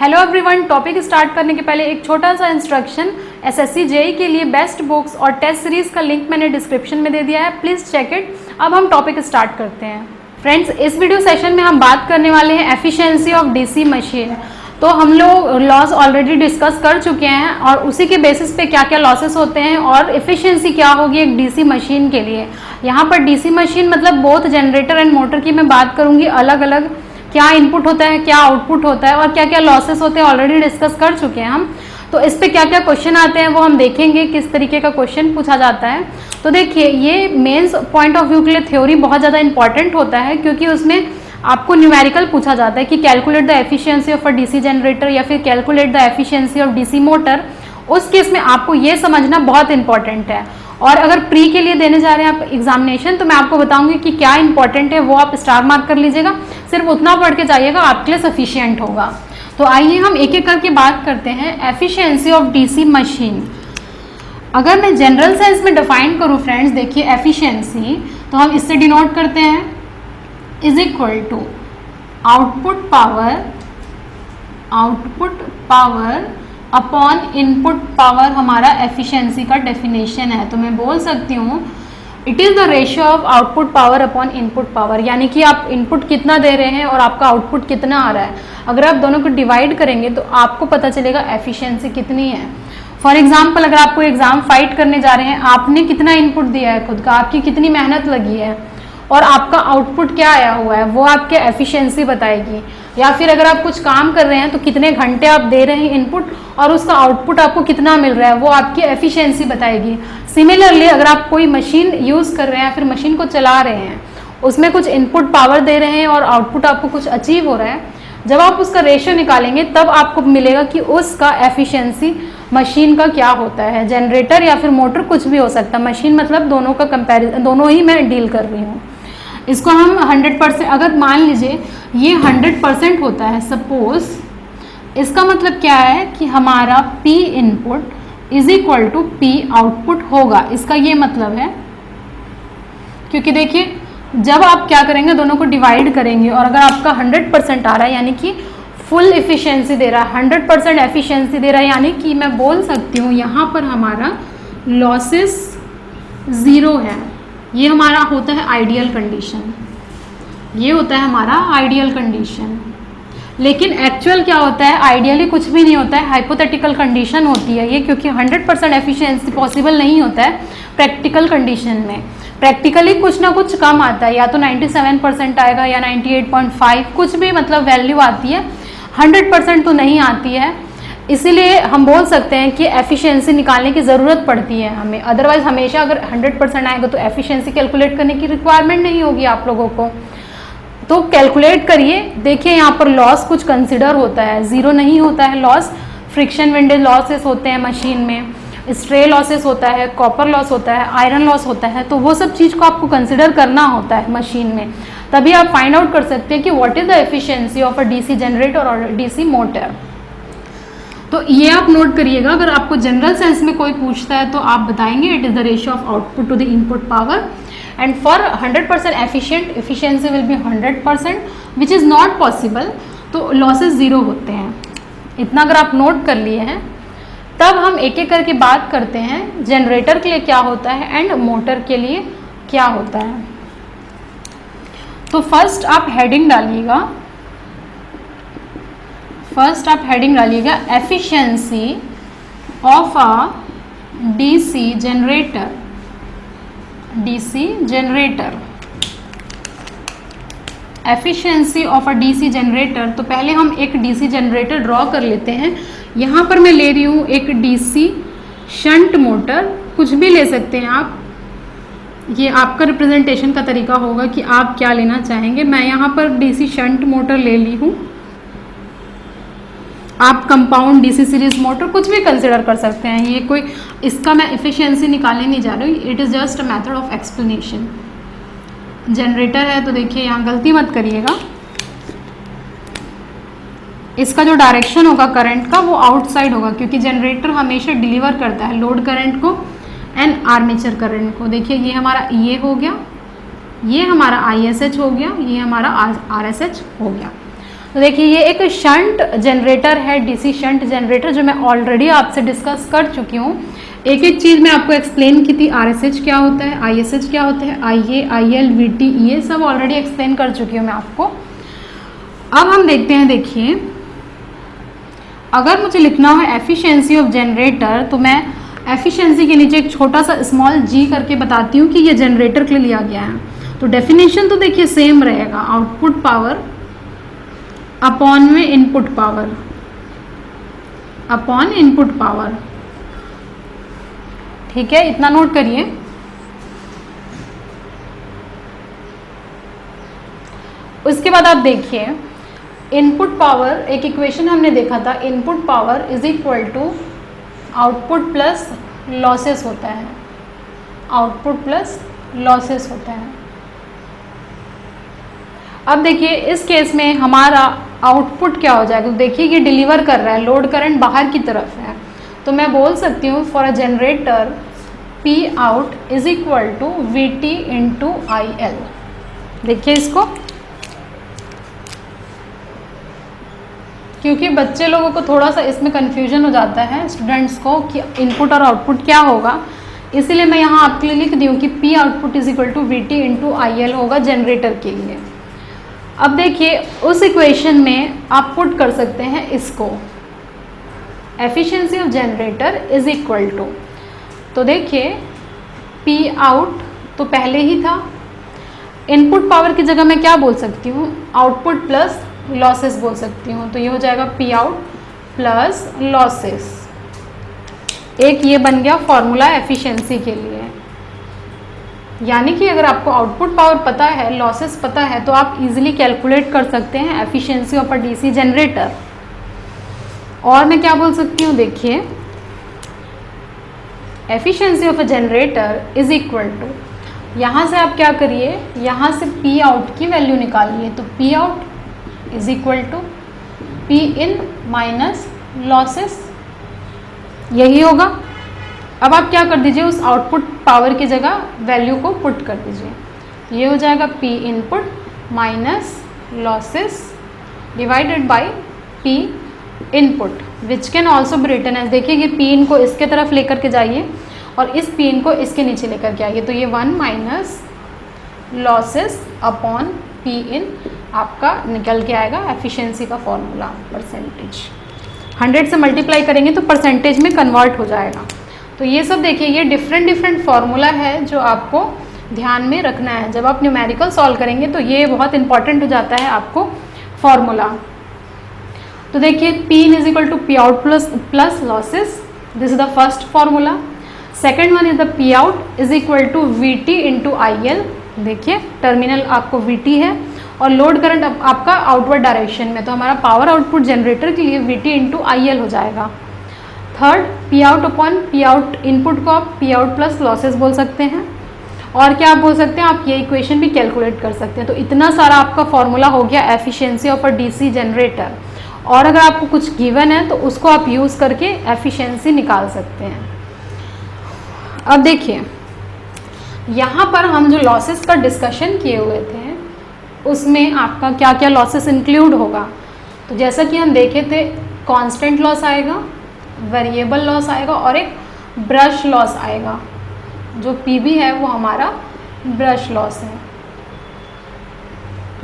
Hello everyone, topic start करने के पहले एक छोटा सा इंस्ट्रक्शन। एसएससी जेई के लिए बेस्ट बुक्स और टेस्ट सीरीज का लिंक मैंने डिस्क्रिप्शन में दे दिया है, प्लीज़ चेक इट। अब हम टॉपिक स्टार्ट करते हैं। फ्रेंड्स, इस वीडियो सेशन में हम बात करने वाले हैं एफिशिएंसी ऑफ डीसी मशीन। तो हम लोग लॉस ऑलरेडी डिस्कस कर चुके हैं और उसी के बेसिस पे क्या क्या लॉसेस होते हैं और एफिशिएंसी क्या होगी एक डीसी मशीन के लिए। यहाँ पर डीसी मशीन मतलब बोथ जनरेटर एंड मोटर की मैं बात करूँगी, अलग अलग क्या इनपुट होता है, क्या आउटपुट होता है और क्या क्या लॉसेस होते हैं, ऑलरेडी डिस्कस कर चुके हैं हम। तो इस पे क्या क्या क्वेश्चन आते हैं वो हम देखेंगे, किस तरीके का क्वेश्चन पूछा जाता है। तो देखिए, ये मेंस पॉइंट ऑफ व्यू के लिए थ्योरी बहुत ज़्यादा इंपॉर्टेंट होता है, क्योंकि उसमें आपको न्यूमेरिकल पूछा जाता है कि calculate the efficiency of a DC generator या फिर calculate the efficiency of DC motor. उस केस में आपको ये समझना बहुत इंपॉर्टेंट है। और अगर प्री के लिए देने जा रहे हैं आप एग्जामिनेशन, तो मैं आपको बताऊंगी कि क्या इंपॉर्टेंट है, वो आप स्टार मार्क कर लीजिएगा, सिर्फ उतना पढ़ के जाइएगा, आपके लिए सफिशिएंट होगा। तो आइए हम एक एक करके बात करते हैं एफिशिएंसी ऑफ डीसी मशीन। अगर मैं जनरल सेंस में डिफाइन करूं फ्रेंड्स, देखिए एफिशिएंसी तो हम इससे डिनोट करते हैं is equal to output power upon input power, हमारा एफिशिएंसी का डेफिनेशन है। तो मैं बोल सकती हूँ it is the ratio of output power upon input power, यानी कि आप इनपुट कितना दे रहे हैं और आपका आउटपुट कितना आ रहा है। अगर आप दोनों को डिवाइड करेंगे तो आपको पता चलेगा एफिशिएंसी कितनी है। फॉर एग्जाम्पल, अगर आपको एग्जाम फाइट करने जा रहे हैं, आपने कितना इनपुट दिया है खुद का, आपकी कितनी मेहनत लगी है और आपका आउटपुट क्या आया हुआ है, वो आपके एफिशिएंसी बताएगी। या फिर अगर आप कुछ काम कर रहे हैं तो कितने घंटे आप दे रहे हैं इनपुट और उसका आउटपुट आपको कितना मिल रहा है, वो आपकी एफिशिएंसी बताएगी। सिमिलरली, अगर आप कोई मशीन यूज़ कर रहे हैं या फिर मशीन को चला रहे हैं, उसमें कुछ इनपुट पावर दे रहे हैं और आउटपुट आपको कुछ अचीव हो रहा है, जब आप उसका रेशियो निकालेंगे तब आपको मिलेगा कि उसका एफिशिएंसी मशीन का क्या होता है। जनरेटर या फिर मोटर कुछ भी हो सकता है, मशीन मतलब दोनों का कंपैरिजन, दोनों ही मैं डील कर रही हूँ। इसको हम 100%, अगर मान लीजिए ये 100% होता है सपोज, इसका मतलब क्या है कि हमारा P input is equal to P output होगा। इसका ये मतलब है, क्योंकि देखिए जब आप क्या करेंगे, दोनों को डिवाइड करेंगे और अगर आपका 100% आ रहा है यानी कि फुल एफिशिएंसी दे रहा है, 100% एफिशिएंसी दे रहा है, यानी कि मैं बोल सकती हूँ यहाँ पर हमारा लॉसेस ज़ीरो है। ये हमारा होता है आइडियल कंडीशन, ये होता है हमारा आइडियल कंडीशन। लेकिन एक्चुअल क्या होता है, आइडियली कुछ भी नहीं होता है, हाइपोथेटिकल कंडीशन होती है ये, क्योंकि 100% एफिशिएंसी पॉसिबल नहीं होता है प्रैक्टिकल कंडीशन में। प्रैक्टिकली कुछ ना कुछ कम आता है, या तो 97% आएगा या 98.5, कुछ भी मतलब वैल्यू आती है, 100% तो नहीं आती है। इसीलिए हम बोल सकते हैं कि एफिशिएंसी निकालने की ज़रूरत पड़ती है हमें, अदरवाइज हमेशा अगर 100% आएगा तो एफिशिएंसी कैलकुलेट करने की रिक्वायरमेंट नहीं होगी आप लोगों को। तो कैलकुलेट करिए। देखिए यहाँ पर लॉस कुछ कंसिडर होता है, ज़ीरो नहीं होता है लॉस। फ्रिक्शन विंडेज लॉसेस होते हैं मशीन में, स्ट्रे लॉसेस होता है, कॉपर लॉस होता है, आयरन लॉस होता है। तो वो सब चीज़ को आपको कंसिडर करना होता है मशीन में, तभी आप फाइंड आउट कर सकते हैं कि what is the efficiency of a DC generator और डीसी मोटर। तो ये आप नोट करिएगा, अगर आपको जनरल सेंस में कोई पूछता है तो आप बताएंगे it is the ratio of output to the input power and for 100% efficient efficiency will be 100%, which is not possible. तो लॉसेस ज़ीरो होते हैं। इतना अगर आप नोट कर लिए हैं, तब हम एक एक करके बात करते हैं जनरेटर के लिए क्या होता है एंड मोटर के लिए क्या होता है। तो फर्स्ट आप हेडिंग डालिएगा, efficiency of a DC generator. Efficiency of a DC generator. तो पहले हम एक डीसी जनरेटर ड्रॉ कर लेते हैं। यहाँ पर मैं ले रही हूँ एक डीसी शंट मोटर, कुछ भी ले सकते हैं आप, ये आपका रिप्रेजेंटेशन का तरीका होगा कि आप क्या लेना चाहेंगे। मैं यहाँ पर डीसी शंट मोटर ले ली हूँ, आप कंपाउंड डीसी सीरीज मोटर कुछ भी कंसिडर कर सकते हैं। ये कोई, इसका मैं एफिशिएंसी निकालने नहीं जा रही हूँ, it is just a method of explanation. Generator है तो देखिए यहाँ गलती मत करिएगा, इसका जो डायरेक्शन होगा करंट का वो आउटसाइड होगा, क्योंकि जनरेटर हमेशा डिलीवर करता है लोड करंट को एंड आर्मेचर करंट को। देखिए ये हमारा ये हो गया, ये हमारा ISH हो गया, ये हमारा RSH हो गया। तो देखिए ये एक शंट जनरेटर है, डीसी शंट जनरेटर, जो मैं ऑलरेडी आपसे डिस्कस कर चुकी हूँ। एक एक चीज़ मैं आपको एक्सप्लेन की थी, आरएसएच क्या होता है, आईएसएच क्या होता है, आईए, आईएल, वीटी, ये सब ऑलरेडी एक्सप्लेन कर चुकी हूँ मैं आपको। अब हम देखते हैं, देखिए अगर मुझे लिखना हो एफिशिएंसी ऑफ जनरेटर, तो मैं एफिशिएंसी के नीचे एक छोटा सा स्मॉल जी करके बताती हूँ कि ये जनरेटर के लिए लिया गया है। तो डेफिनेशन तो देखिए सेम रहेगा, आउटपुट पावर अपॉन में input power, upon input power. ठीक है, इतना नोट करिए। उसके बाद आप देखिए इनपुट पावर, एक इक्वेशन हमने देखा था, input power is equal to output plus losses होता है, आउटपुट प्लस लॉसेस होता है। अब देखिए इस केस में हमारा आउटपुट क्या हो जाएगा, तो देखिए ये डिलीवर कर रहा है, लोड करंट बाहर की तरफ है, तो मैं बोल सकती हूँ for a generator P out is equal to V T into I L. देखिए इसको, क्योंकि बच्चे लोगों को थोड़ा सा इसमें कन्फ्यूजन हो जाता है स्टूडेंट्स को कि इनपुट और आउटपुट क्या होगा, इसीलिए मैं यहाँ आपके लिए लिख दी हूँ कि P output is equal to V T into I L होगा जनरेटर के लिए। अब देखिए उस इक्वेशन में आप पुट कर सकते हैं इसको, efficiency of generator is equal to, तो देखिए पी आउट तो पहले ही था, इनपुट पावर की जगह मैं क्या बोल सकती हूँ, आउटपुट प्लस लॉसेस बोल सकती हूँ, तो ये हो जाएगा पी आउट प्लस लॉसेस। एक ये बन गया फॉर्मूला एफिशिएंसी के लिए। यानी कि अगर आपको आउटपुट पावर पता है, लॉसेस पता है, तो आप इजीली कैलकुलेट कर सकते हैं efficiency of a DC generator. और मैं क्या बोल सकती हूँ, देखिए efficiency of a generator is equal to, यहाँ से आप क्या करिए, यहाँ से पी आउट की वैल्यू निकालिए, तो P out is equal to P in minus losses, यही होगा। अब आप क्या कर दीजिए, उस आउटपुट पावर की जगह वैल्यू को पुट कर दीजिए, ये हो जाएगा P input minus losses divided by P input, which can also be written as, देखिए ये पी इन को इसके तरफ लेकर के जाइए और इस पी इन को इसके नीचे लेकर के आइए, तो ये 1 minus losses upon P in आपका निकल के आएगा एफिशिएंसी का फॉर्मूला, परसेंटेज। 100 से मल्टीप्लाई करेंगे तो परसेंटेज में कन्वर्ट हो जाएगा। तो ये सब देखिए ये डिफरेंट फार्मूला है जो आपको ध्यान में रखना है। जब आप न्यूमेरिकल सॉल्व करेंगे तो ये बहुत इंपॉर्टेंट हो जाता है आपको फॉर्मूला। तो देखिए P in is equal to P out plus losses, this is the first formula. Second one is the P out is equal to V T into I L, देखिए टर्मिनल आपको V T है और load current आपका outward direction में, तो हमारा power output generator के लिए V T into I L हो जाएगा। Third P out upon P out, input को आप पी आउट प्लस लॉसेस बोल सकते हैं, और क्या आप बोल सकते हैं, आप ये इक्वेशन भी कैलकुलेट कर सकते हैं। तो इतना सारा आपका फॉर्मूला हो गया efficiency of a DC generator. और अगर आपको कुछ गिवन है तो उसको आप यूज़ करके एफिशिएंसी निकाल सकते हैं। अब देखिए यहाँ पर हम जो लॉसेस का डिस्कशन किए हुए थे उसमें आपका क्या क्या लॉसेस इंक्लूड होगा, तो जैसा कि हम देखे थे कांस्टेंट लॉस आएगा, वेरिएबल लॉस आएगा और एक ब्रश लॉस आएगा। जो पीबी है वो हमारा ब्रश लॉस है।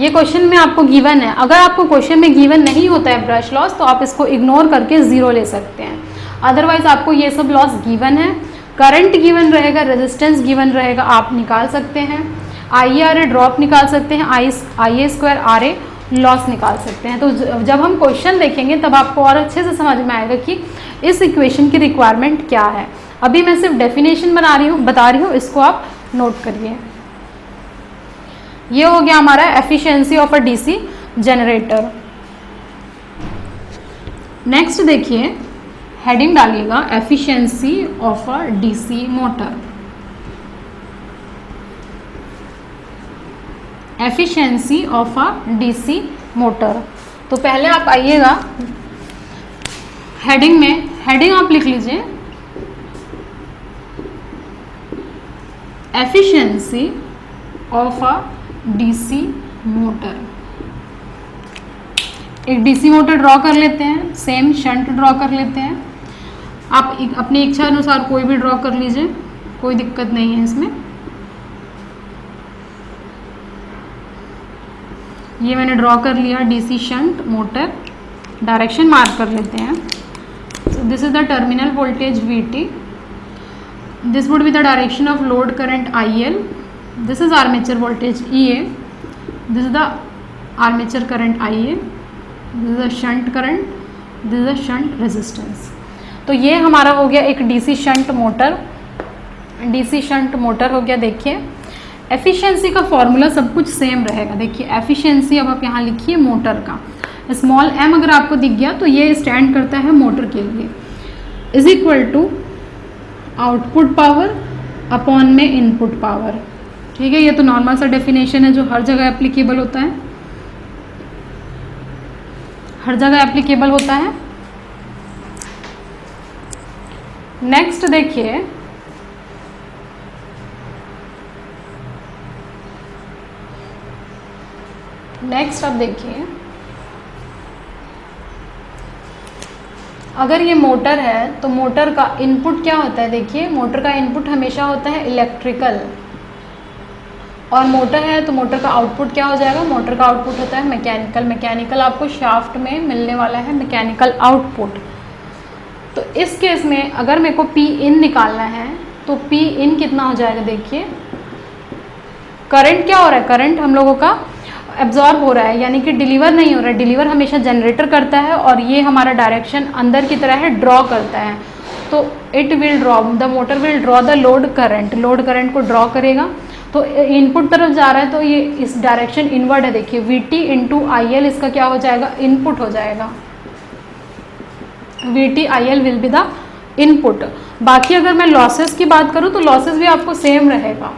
ये क्वेश्चन में आपको गिवन है। अगर आपको क्वेश्चन में गिवन नहीं होता है ब्रश लॉस तो आप इसको इग्नोर करके 0 ले सकते हैं। अदरवाइज आपको ये सब लॉस गिवन है, करंट गिवन रहेगा, रेजिस्टेंस गिवन रहेगा, आप निकाल सकते हैं। आई आर ए ड्रॉप निकाल सकते हैं, आई ए स्क्वायर आर ए लॉस निकाल सकते हैं। तो जब हम क्वेश्चन देखेंगे तब आपको और अच्छे से समझ में आएगा कि इस इक्वेशन की रिक्वायरमेंट क्या है। अभी मैं सिर्फ डेफिनेशन बता रही हूँ, इसको आप नोट करिए। ये हो गया हमारा efficiency of a DC generator. Next देखिए हेडिंग डालिएगा efficiency of a DC motor. Efficiency of a DC motor. तो पहले आप आइएगा हेडिंग में, हेडिंग आप लिख लीजिए efficiency of a DC motor. एक डीसी मोटर ड्रॉ कर लेते हैं, सेम शंट ड्रॉ कर लेते हैं। आप अपनी इच्छा अनुसार कोई भी ड्रॉ कर लीजिए, कोई दिक्कत नहीं है इसमें। ये मैंने ड्रॉ कर लिया DC shunt motor, direction mark कर लेते हैं। सो this is the terminal voltage VT, this would be the direction of load current IL, this is armature voltage EA, this is the armature current IA, this is the shunt current, this is the shunt resistance. तो ये हमारा हो गया एक DC shunt motor, DC shunt motor हो गया। देखिए efficiency का फॉर्मूला सब कुछ सेम रहेगा। देखिए एफिशिएंसी अब आप यहाँ लिखिए मोटर का, स्मॉल m अगर आपको दिख गया तो ये स्टैंड करता है मोटर के लिए, is equal to output power upon में इनपुट पावर। ठीक है, ये तो नॉर्मल सा डेफिनेशन है जो हर जगह एप्लीकेबल होता है, हर जगह एप्लीकेबल होता है। नेक्स्ट देखिए नेक्स्ट अब देखिए, अगर ये मोटर है तो मोटर का इनपुट क्या होता है। देखिए मोटर का इनपुट हमेशा होता है इलेक्ट्रिकल, और मोटर है तो मोटर का आउटपुट क्या हो जाएगा, मोटर का आउटपुट होता है मैकेनिकल। मैकेनिकल आपको शाफ्ट में मिलने वाला है मैकेनिकल आउटपुट। तो इस केस में अगर मेरे को P in निकालना है तो P in कितना हो जाएगा। देखिए करंट क्या हो रहा है, करंट हम लोगों का एब्जॉर्ब हो रहा है, यानी कि डिलीवर नहीं हो रहा है। डिलीवर हमेशा जनरेटर करता है और ये हमारा डायरेक्शन अंदर की तरह है, ड्रॉ करता है। तो it will draw, the motor will draw the load current, load current को ड्रॉ करेगा। तो इनपुट तरफ जा रहा है तो ये इस डायरेक्शन इनवर्ड है। देखिए VT इंटू IL इसका क्या हो जाएगा, इनपुट हो जाएगा। VT IL will be the input. बाकी अगर मैं लॉसेस की बात करूँ तो लॉसेस भी आपको सेम रहेगा।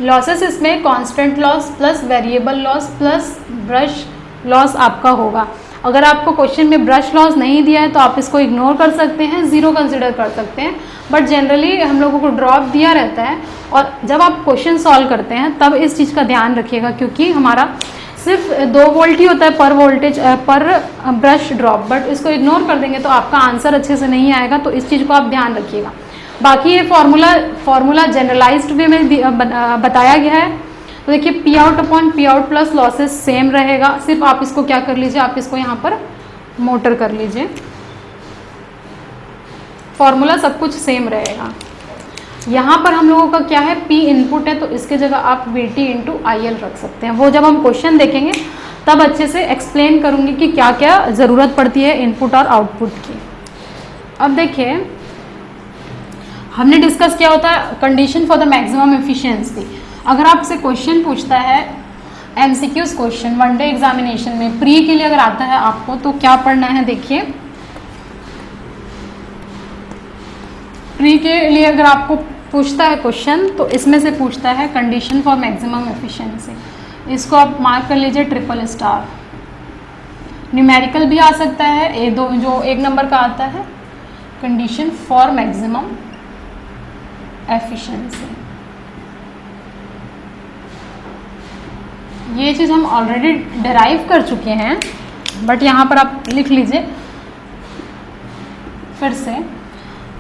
लॉसेस इसमें constant loss plus variable loss plus brush loss आपका होगा। अगर आपको क्वेश्चन में ब्रश लॉस नहीं दिया है तो आप इसको इग्नोर कर सकते हैं, ज़ीरो कंसिडर कर सकते हैं, बट जनरली हम लोगों को ड्रॉप दिया रहता है। और जब आप क्वेश्चन सॉल्व करते हैं तब इस चीज़ का ध्यान रखिएगा, क्योंकि हमारा सिर्फ 2 वोल्ट ही होता है पर वोल्टेज पर ब्रश ड्रॉप, बट इसको इग्नोर कर देंगे तो आपका आंसर अच्छे से नहीं आएगा। तो इस चीज़ को आप ध्यान रखिएगा। बाकी ये फॉर्मूला जनरलाइज्ड वे में बताया गया है। तो देखिए P out upon P out plus losses same रहेगा, सिर्फ आप इसको क्या कर लीजिए, आप इसको यहाँ पर मोटर कर लीजिए। फॉर्मूला सब कुछ सेम रहेगा। यहाँ पर हम लोगों का क्या है, P इनपुट है तो इसके जगह आप VT इंटू IL रख सकते हैं। वो जब हम क्वेश्चन देखेंगे तब अच्छे से एक्सप्लेन करूँगी कि क्या क्या ज़रूरत पड़ती है इनपुट और आउटपुट की। अब देखिए हमने डिस्कस किया होता है condition for the maximum efficiency. अगर आपसे क्वेश्चन पूछता है MCQs क्वेश्चन वनडे एग्जामिनेशन में, प्री के लिए अगर आता है आपको तो क्या पढ़ना है। देखिए प्री के लिए अगर आपको पूछता है क्वेश्चन तो इसमें से पूछता है कंडीशन फॉर मैक्सिमम एफिशिएंसी। इसको आप मार्क कर लीजिए ट्रिपल स्टार। न्यूमेरिकल भी आ सकता है, जो 1 नंबर का आता है, कंडीशन फॉर मैक्सिमम एफिशिएंसी। ये चीज़ हम ऑलरेडी डिराइव कर चुके हैं, बट यहाँ पर आप लिख लीजिए फिर से।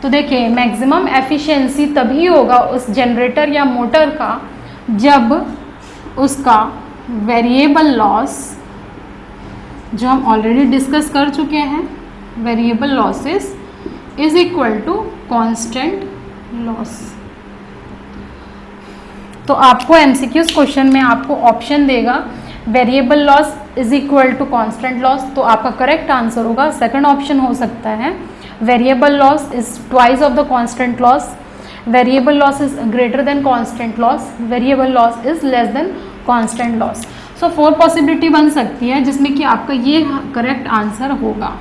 तो देखिए मैक्सिमम एफिशिएंसी तभी होगा उस जनरेटर या मोटर का जब उसका वेरिएबल लॉस, जो हम ऑलरेडी डिस्कस कर चुके हैं, variable losses is equal to constant loss. तो आपको MCQs क्वेश्चन में आपको ऑप्शन देगा variable loss is equal to constant loss, तो आपका करेक्ट आंसर होगा सेकंड ऑप्शन हो सकता है variable loss is twice of the constant loss, variable loss is greater than constant loss, variable loss is less than constant loss. So 4 possibility बन सकती है जिसमें कि आपका ये करेक्ट आंसर होगा।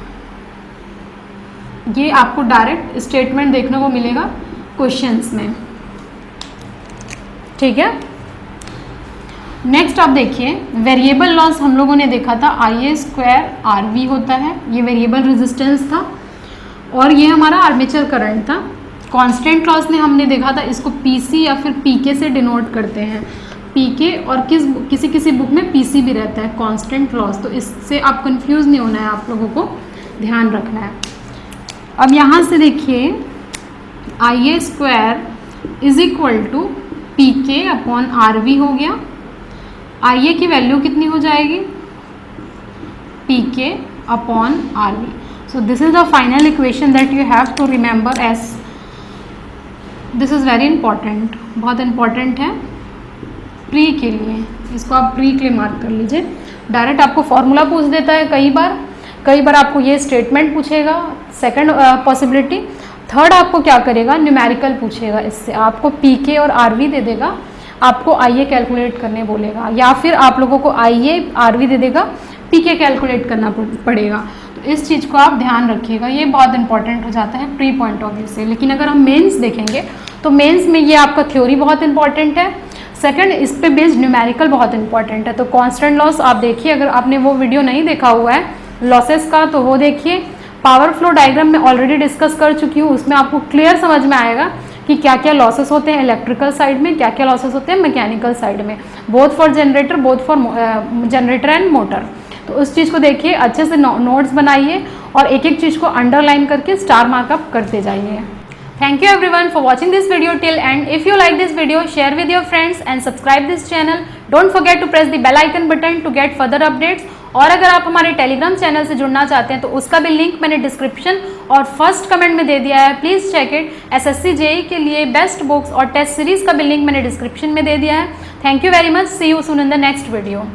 ये आपको डायरेक्ट स्टेटमेंट देखने को मिलेगा क्वेश्चंस में। ठीक है, नेक्स्ट आप देखिए वेरिएबल लॉस हम लोगों ने देखा था IA² RV होता है, ये वेरिएबल रेजिस्टेंस था, और ये हमारा आर्मेचर करंट था। कांस्टेंट लॉस ने हमने देखा था इसको PC या फिर PK से डिनोट करते हैं। पीके और किसी किसी बुक में पीसी भी रहता है, कांस्टेंट लॉस। तो इससे आप कंफ्यूज नहीं होना है, आप लोगों को ध्यान रखना है। अब यहाँ से देखिए IA square is equal to PK upon RV हो गया। IA की वैल्यू कितनी हो जाएगी? PK upon RV। So this is the final equation that you have to remember as this is very important, बहुत इंपॉर्टेंट है प्री के लिए। इसको आप प्री के लिए मार्क कर लीजिए। डायरेक्ट आपको फॉर्मूला पूछ देता है कई बार आपको ये स्टेटमेंट पूछेगा, सेकंड पॉसिबिलिटी। थर्ड आपको क्या करेगा, न्यूमेरिकल पूछेगा। इससे आपको PK और RV दे देगा, आपको IA कैलकुलेट करने बोलेगा, या फिर आप लोगों को IA RV दे देगा, PK कैलकुलेट करना पड़ेगा। तो इस चीज़ को आप ध्यान रखिएगा, ये बहुत इंपॉर्टेंट हो जाता है प्री पॉइंट ऑफ व्यू से। लेकिन अगर हम मेंस देखेंगे तो मेंस में ये आपका थ्योरी बहुत इंपॉर्टेंट है, सेकंड इस पे बेस्ड न्यूमेरिकल बहुत इंपॉर्टेंट है। तो कांस्टेंट लॉस आप देखिए, अगर आपने वो वीडियो नहीं देखा हुआ है लॉसेस का तो वो देखिए। पावर फ्लो डायग्राम में ऑलरेडी डिस्कस कर चुकी हूँ, उसमें आपको क्लियर समझ में आएगा कि क्या क्या लॉसेस होते हैं इलेक्ट्रिकल साइड में, क्या क्या लॉसेस होते हैं मैकेनिकल साइड में, both for generator and motor. तो उस चीज़ को देखिए, अच्छे से नोट्स बनाइए और एक एक चीज़ को अंडरलाइन करके स्टार मार्कअप करते जाइए। Thank you everyone for watching this video till end. If you like this video, share with your friends and subscribe this channel. Don't forget to press the bell icon button to get further updates. और अगर आप हमारे Telegram channel से जुड़ना चाहते हैं तो उसका भी लिंक मैंने डिस्क्रिप्शन और फर्स्ट कमेंट में दे दिया है, please check it. SSC JEE के लिए बेस्ट बुक्स और टेस्ट सीरीज का भी लिंक मैंने डिस्क्रिप्शन में दे दिया है। Thank you very much, see you soon in the next video.